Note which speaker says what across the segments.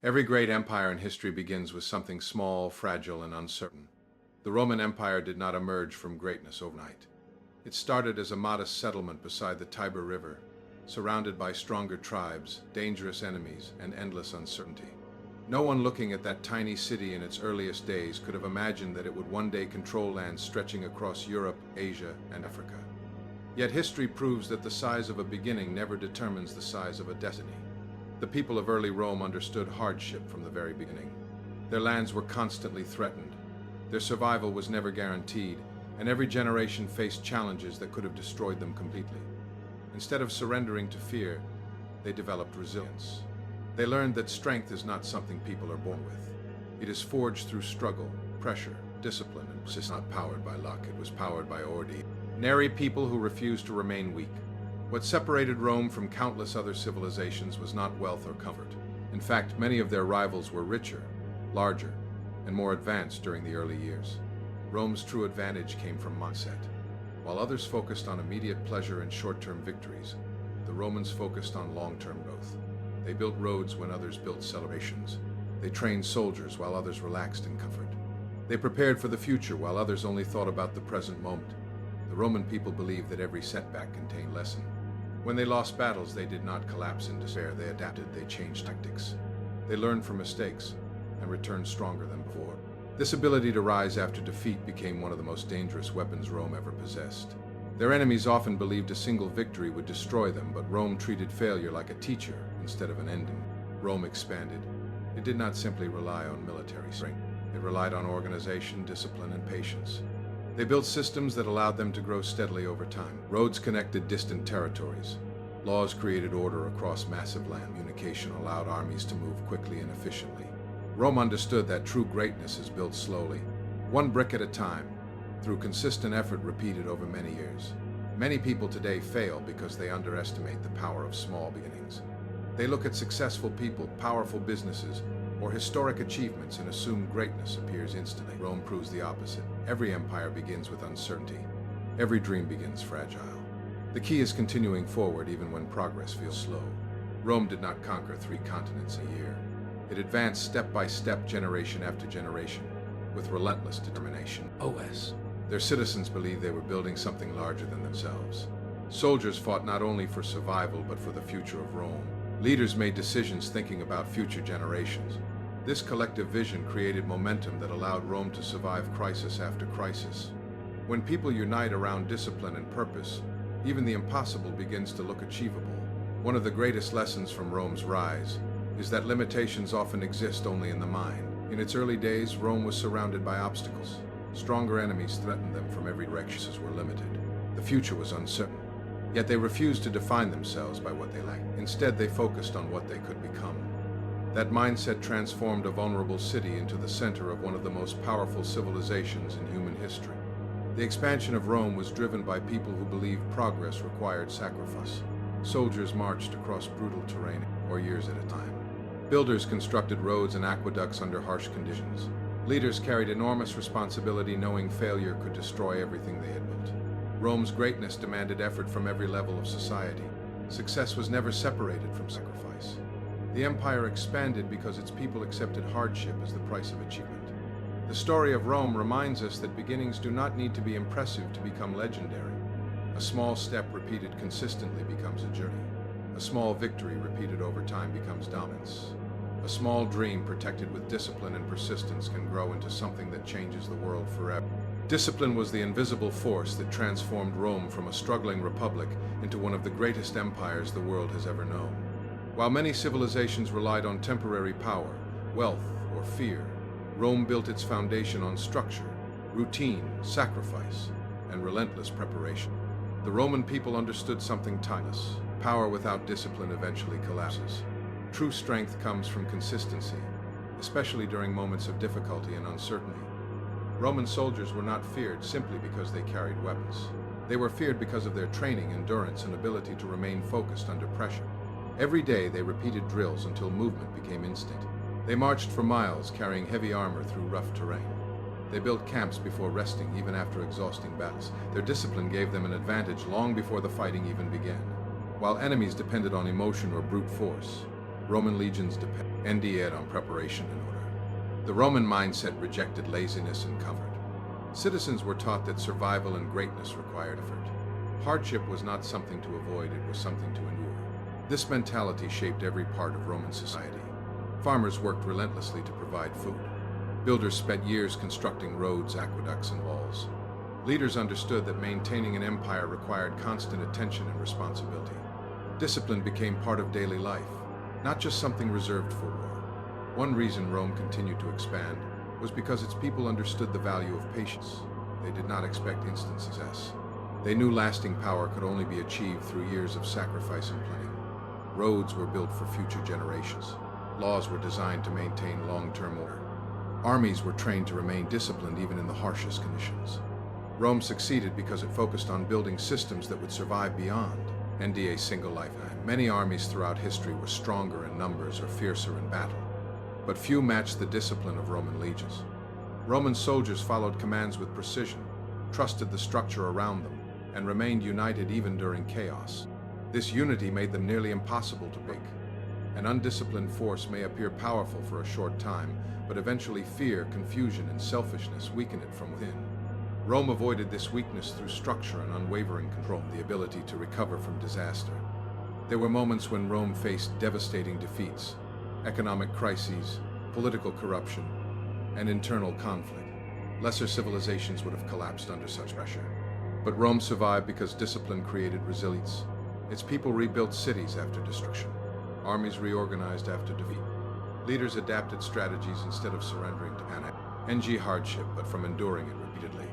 Speaker 1: Every great empire in history begins with something small, fragile, and uncertain. The Roman Empire did not emerge from greatness overnight. It started as a modest settlement beside the Tiber River, surrounded by stronger tribes, dangerous enemies, and endless uncertainty. No one looking at that tiny city in its earliest days could have imagined that it would one day control lands stretching across Europe, Asia, and Africa. Yet history proves that the size of a beginning never determines the size of a destiny. The people of early Rome understood hardship from the very beginning. Their lands were constantly threatened. Their survival was never guaranteed, and every generation faced challenges that could have destroyed them completely. Instead of surrendering to fear, they developed resilience. They learned that strength is not something people are born with. It is forged through struggle, pressure, discipline, and persistence. Not powered by luck, it was powered by ordinary people who refused to remain weak. What separated Rome from countless other civilizations was not wealth or comfort. In fact, many of their rivals were richer, larger, and more advanced during the early years. Rome's true advantage came from mindset. While others focused on immediate pleasure and short-term victories, the Romans focused on long-term growth. They built roads when others built celebrations. They trained soldiers while others relaxed in comfort. They prepared for the future while others only thought about the present moment. The Roman people believed that every setback contained lesson. When they lost battles, they did not collapse in despair. They adapted, they changed tactics. They learned from mistakes and returned stronger than before. This ability to rise after defeat became one of the most dangerous weapons Rome ever possessed. Their enemies often believed a single victory would destroy them, but Rome treated failure like a teacher instead of an ending. Rome expanded. It did not simply rely on military strength. It relied on organization, discipline, and patience. They built systems that allowed them to grow steadily over time. Roads connected distant territories. Laws created order across massive land. Communication allowed armies to move quickly and efficiently. Rome understood that true greatness is built slowly, one brick at a time, through consistent effort repeated over many years. Many people today fail because they underestimate the power of small beginnings. They look at successful people, powerful businesses, or historic achievements and assume greatness appears instantly. Rome proves the opposite. Every empire begins with uncertainty. Every dream begins fragile. The key is continuing forward even when progress feels slow. Rome did not conquer 3 continents a year. It advanced step by step, generation after generation, with relentless determination. Their citizens believed they were building something larger than themselves. Soldiers fought not only for survival but for the future of Rome. Leaders made decisions thinking about future generations. This collective vision created momentum that allowed Rome to survive crisis after crisis. When people unite around discipline and purpose, even the impossible begins to look achievable. One of the greatest lessons from Rome's rise is that limitations often exist only in the mind. In its early days, Rome was surrounded by obstacles. Stronger enemies threatened them from every direction. Resources were limited. The future was uncertain. Yet they refused to define themselves by what they lacked. Instead, they focused on what they could become. That mindset transformed a vulnerable city into the center of one of the most powerful civilizations in human history. The expansion of Rome was driven by people who believed progress required sacrifice. Soldiers marched across brutal terrain or years at a time. Builders constructed roads and aqueducts under harsh conditions. Leaders carried enormous responsibility, knowing failure could destroy everything they had built. Rome's greatness demanded effort from every level of society. Success was never separated from sacrifice. The empire expanded because its people accepted hardship as the price of achievement. The story of Rome reminds us that beginnings do not need to be impressive to become legendary. A small step repeated consistently becomes a journey. A small victory repeated over time becomes dominance. A small dream protected with discipline and persistence can grow into something that changes the world forever. Discipline was the invisible force that transformed Rome from a struggling republic into one of the greatest empires the world has ever known. While many civilizations relied on temporary power, wealth, or fear, Rome built its foundation on structure, routine, sacrifice, and relentless preparation. The Roman people understood something timeless. Power without discipline eventually collapses. True strength comes from consistency, especially during moments of difficulty and uncertainty. Roman soldiers were not feared simply because they carried weapons. They were feared because of their training, endurance, and ability to remain focused under pressure. Every day they repeated drills until movement became instinct. They marched for miles, carrying heavy armor through rough terrain. They built camps before resting, even after exhausting battles. Their discipline gave them an advantage long before the fighting even began. While enemies depended on emotion or brute force, Roman legions depended on preparation and order. The Roman mindset rejected laziness and comfort. Citizens were taught that survival and greatness required effort. Hardship was not something to avoid, it was something to endure. This mentality shaped every part of Roman society. Farmers worked relentlessly to provide food. Builders spent years constructing roads, aqueducts, and walls. Leaders understood that maintaining an empire required constant attention and responsibility. Discipline became part of daily life, not just something reserved for war. One reason Rome continued to expand was because its people understood the value of patience. They did not expect instant success. They knew lasting power could only be achieved through years of sacrifice and planning. Roads were built for future generations. Laws were designed to maintain long-term order. Armies were trained to remain disciplined even in the harshest conditions. Rome succeeded because it focused on building systems that would survive beyond a single lifetime. Many armies throughout history were stronger in numbers or fiercer in battle, but few matched the discipline of Roman legions. Roman soldiers followed commands with precision, trusted the structure around them, and remained united even during chaos. This unity made them nearly impossible to break. An undisciplined force may appear powerful for a short time, but eventually fear, confusion, and selfishness weaken it from within. Rome avoided this weakness through structure and unwavering control, the ability to recover from disaster. There were moments when Rome faced devastating defeats, economic crises, political corruption, and internal conflict. Lesser civilizations would have collapsed under such pressure. But Rome survived because discipline created resilience. Its people rebuilt cities after destruction. Armies reorganized after defeat. Leaders adapted strategies instead of surrendering to panic. Hardship, but from enduring it repeatedly.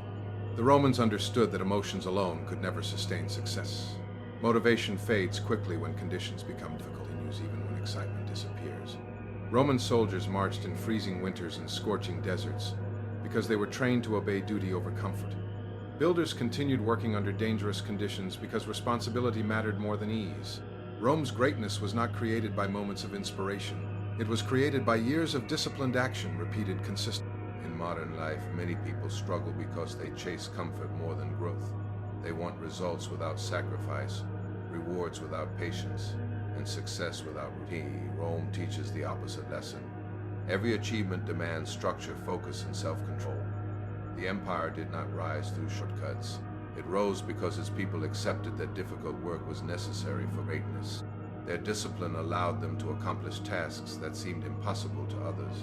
Speaker 1: The Romans understood that emotions alone could never sustain success. Motivation fades quickly when conditions become difficult to use, even when excitement disappears. Roman soldiers marched in freezing winters and scorching deserts because they were trained to obey duty over comfort. Builders continued working under dangerous conditions because responsibility mattered more than ease. Rome's greatness was not created by moments of inspiration. It was created by years of disciplined action repeated consistently. In modern life, many people struggle because they chase comfort more than growth. They want results without sacrifice, rewards without patience, and success without routine. Rome teaches the opposite lesson. Every achievement demands structure, focus, and self-control. The empire did not rise through shortcuts. It rose because its people accepted that difficult work was necessary for greatness. Their discipline allowed them to accomplish tasks that seemed impossible to others.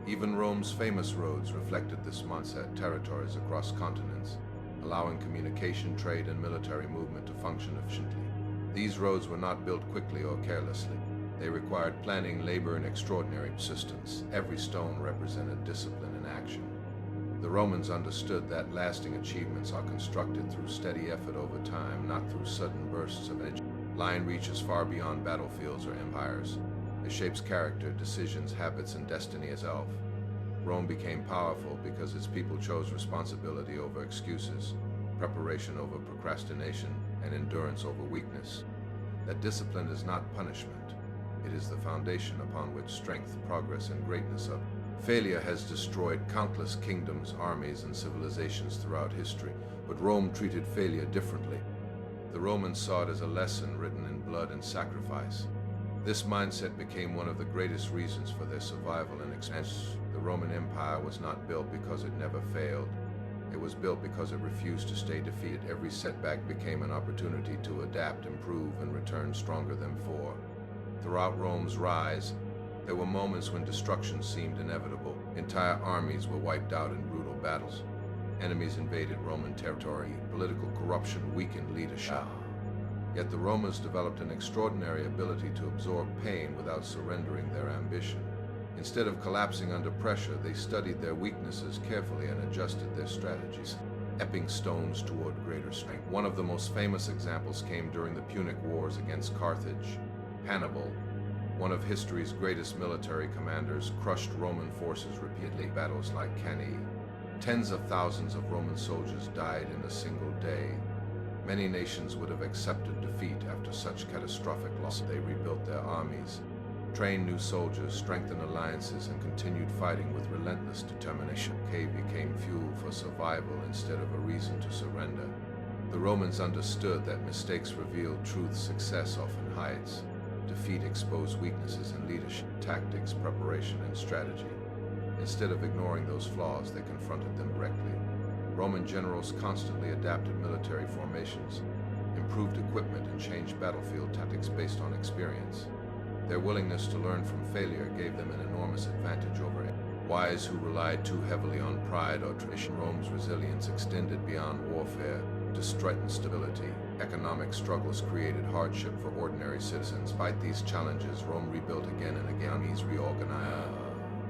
Speaker 1: Even Rome's famous roads reflected this mindset. Territories across continents, allowing communication, trade, and military movement to function efficiently. These roads were not built quickly or carelessly. They required planning, labor, and extraordinary persistence. Every stone represented discipline in action. The Romans understood that lasting achievements are constructed through steady effort over time, not through sudden bursts of energy. Line reaches far beyond battlefields or empires. It shapes character, decisions, habits, and destiny itself. Rome became powerful because its people chose responsibility over excuses, preparation over procrastination, and endurance over weakness. That discipline is not punishment. It is the foundation upon which strength, progress, and greatness are. Failure has destroyed countless kingdoms, armies, and civilizations throughout history, but Rome treated failure differently. The Romans saw it as a lesson written in blood and sacrifice. This mindset became one of the greatest reasons for their survival and expansion. The Roman Empire was not built because it never failed. It was built because it refused to stay defeated. Every setback became an opportunity to adapt, improve, and return stronger than before. Throughout Rome's rise, there were moments when destruction seemed inevitable. Entire armies were wiped out in brutal battles. Enemies invaded Roman territory. Political corruption weakened leadership. Yet the Romans developed an extraordinary ability to absorb pain without surrendering their ambition. Instead of collapsing under pressure, they studied their weaknesses carefully and adjusted their strategies, stepping stones toward greater strength. One of the most famous examples came during the Punic Wars against Carthage. Hannibal, one of history's greatest military commanders, crushed Roman forces repeatedly. Battles like Cannae. Tens of thousands of Roman soldiers died in a single day. Many nations would have accepted defeat after such catastrophic loss. They rebuilt their armies, trained new soldiers, strengthened alliances, and continued fighting with relentless determination. Cave became fuel for survival instead of a reason to surrender. The Romans understood that mistakes revealed truth, success often hides. Defeat exposed weaknesses in leadership, tactics, preparation, and strategy. Instead of ignoring those flaws, they confronted them directly. Roman generals constantly adapted military formations, improved equipment, and changed battlefield tactics based on experience. Their willingness to learn from failure gave them an enormous advantage over wise who relied too heavily on pride or tradition. Rome's resilience extended beyond warfare to strengthen stability. Economic struggles created hardship for ordinary citizens. Despite these challenges, Rome rebuilt again and again. Armies reorganized.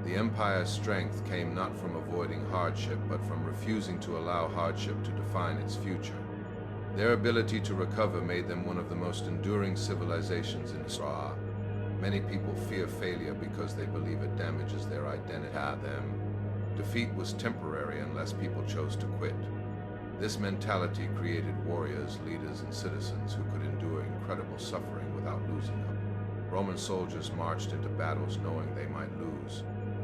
Speaker 1: The empire's strength came not from avoiding hardship, but from refusing to allow hardship to define its future. Their ability to recover made them one of the most enduring civilizations in history. Many people fear failure because they believe it damages their identity. Defeat was temporary unless people chose to quit. This mentality created warriors, leaders, and citizens who could endure incredible suffering without losing hope. Roman soldiers marched into battles knowing they might lose,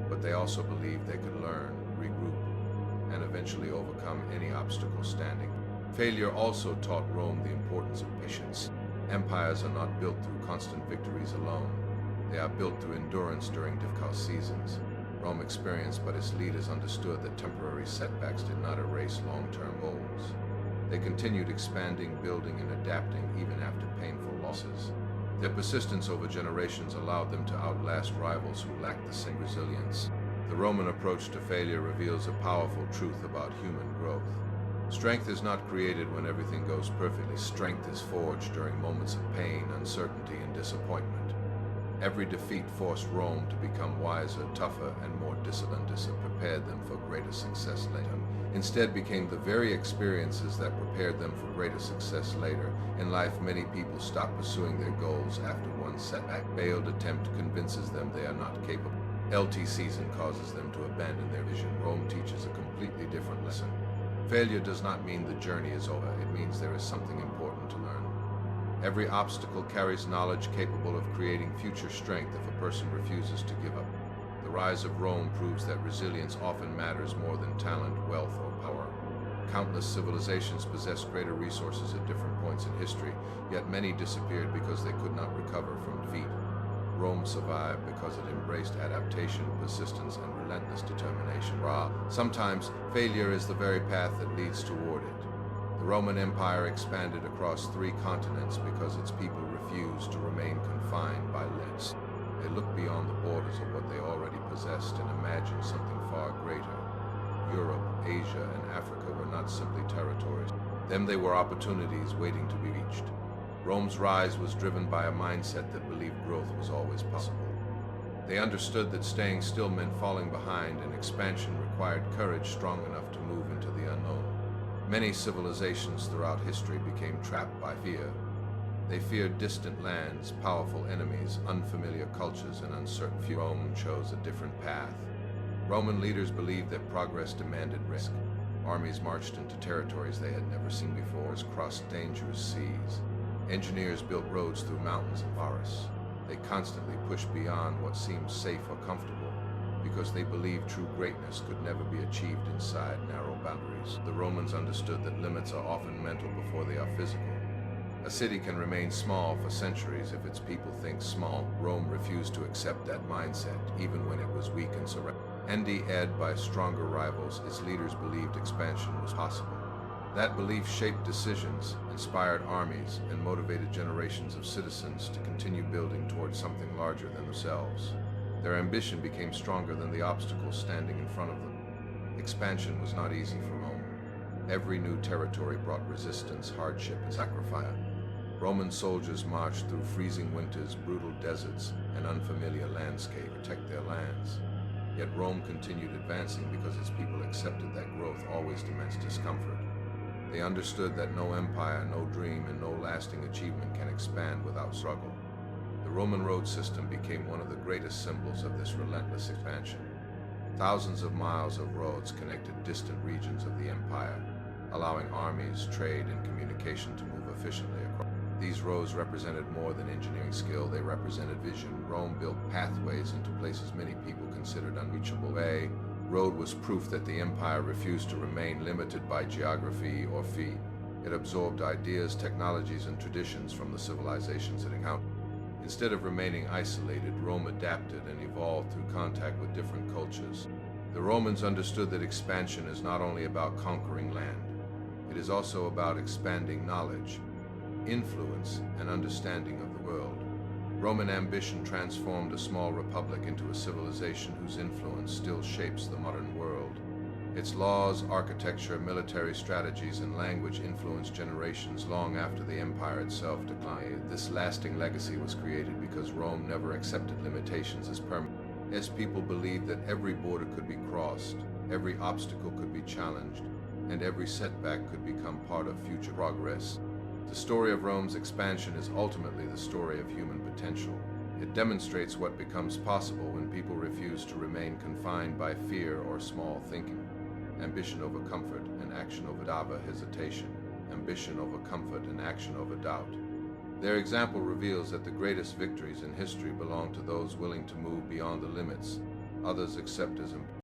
Speaker 1: but they also believed they could learn, regroup, and eventually overcome any obstacle standing. Failure also taught Rome the importance of patience. Empires are not built through constant victories alone. They are built through endurance during difficult seasons. Rome experienced, but its leaders understood that temporary setbacks did not erase long-term goals. They continued expanding, building, and adapting even after painful losses. Their persistence over generations allowed them to outlast rivals who lacked the same resilience. The Roman approach to failure reveals a powerful truth about human growth. Strength is not created when everything goes perfectly. Strength is forged during moments of pain, uncertainty, and disappointment. Every defeat forced Rome to become wiser, tougher, and more disciplined as it prepared them for greater success later. Instead became the very experiences that prepared them for greater success later. In life, many people stop pursuing their goals after one setback. Failed attempt convinces them they are not capable. LT season causes them to abandon their vision. Rome teaches a completely different lesson. Failure does not mean the journey is over. It means there is something important to learn. Every obstacle carries knowledge capable of creating future strength if a person refuses to give up. The rise of Rome proves that resilience often matters more than talent, wealth, or power. Countless civilizations possessed greater resources at different points in history, yet many disappeared because they could not recover from defeat. Rome survived because it embraced adaptation, persistence, and relentless determination. Sometimes, failure is the very path that leads toward it. The Roman Empire expanded across 3 continents because its people refused to remain confined by limits. They looked beyond the borders of what they already possessed and imagined something far greater. Europe, Asia, and Africa were not simply territories. They were opportunities waiting to be reached. Rome's rise was driven by a mindset that believed growth was always possible. They understood that staying still meant falling behind, and expansion required courage strong enough to move into the unknown. Many civilizations throughout history became trapped by fear. They feared distant lands, powerful enemies, unfamiliar cultures, and uncertain futures. Rome chose a different path. Roman leaders believed that progress demanded risk. Armies marched into territories they had never seen before, crossed dangerous seas. Engineers built roads through mountains and forests. They constantly pushed beyond what seemed safe or comfortable, because they believed true greatness could never be achieved inside narrow boundaries. The Romans understood that limits are often mental before they are physical. A city can remain small for centuries if its people think small. Rome refused to accept that mindset, even when it was weak and surrounded. Ed by stronger rivals, its leaders believed expansion was possible. That belief shaped decisions, inspired armies, and motivated generations of citizens to continue building towards something larger than themselves. Their ambition became stronger than the obstacles standing in front of them. Expansion was not easy for Rome. Every new territory brought resistance, hardship, and sacrifice. Roman soldiers marched through freezing winters, brutal deserts, and unfamiliar landscapes to protect their lands. Yet Rome continued advancing because its people accepted that growth always demands discomfort. They understood that no empire, no dream, and no lasting achievement can expand without struggle. The Roman road system became one of the greatest symbols of this relentless expansion. Thousands of miles of roads connected distant regions of the empire, allowing armies, trade, and communication to move efficiently across. These roads represented more than engineering skill, they represented vision. Rome built pathways into places many people considered unreachable. The road was proof that the empire refused to remain limited by geography or fee. It absorbed ideas, technologies, and traditions from the civilizations it encountered. Instead of remaining isolated, Rome adapted and evolved through contact with different cultures. The Romans understood that expansion is not only about conquering land, it is also about expanding knowledge, influence, and understanding of the world. Roman ambition transformed a small republic into a civilization whose influence still shapes the modern world. Its laws, architecture, military strategies, and language influenced generations long after the empire itself declined. This lasting legacy was created because Rome never accepted limitations as permanent. As people believed that every border could be crossed, every obstacle could be challenged, and every setback could become part of future progress. The story of Rome's expansion is ultimately the story of human potential. It demonstrates what becomes possible when people refuse to remain confined by fear or small thinking. Ambition over comfort and action over hesitation. Ambition over comfort and action over doubt. Their example reveals that the greatest victories in history belong to those willing to move beyond the limits others accept as important.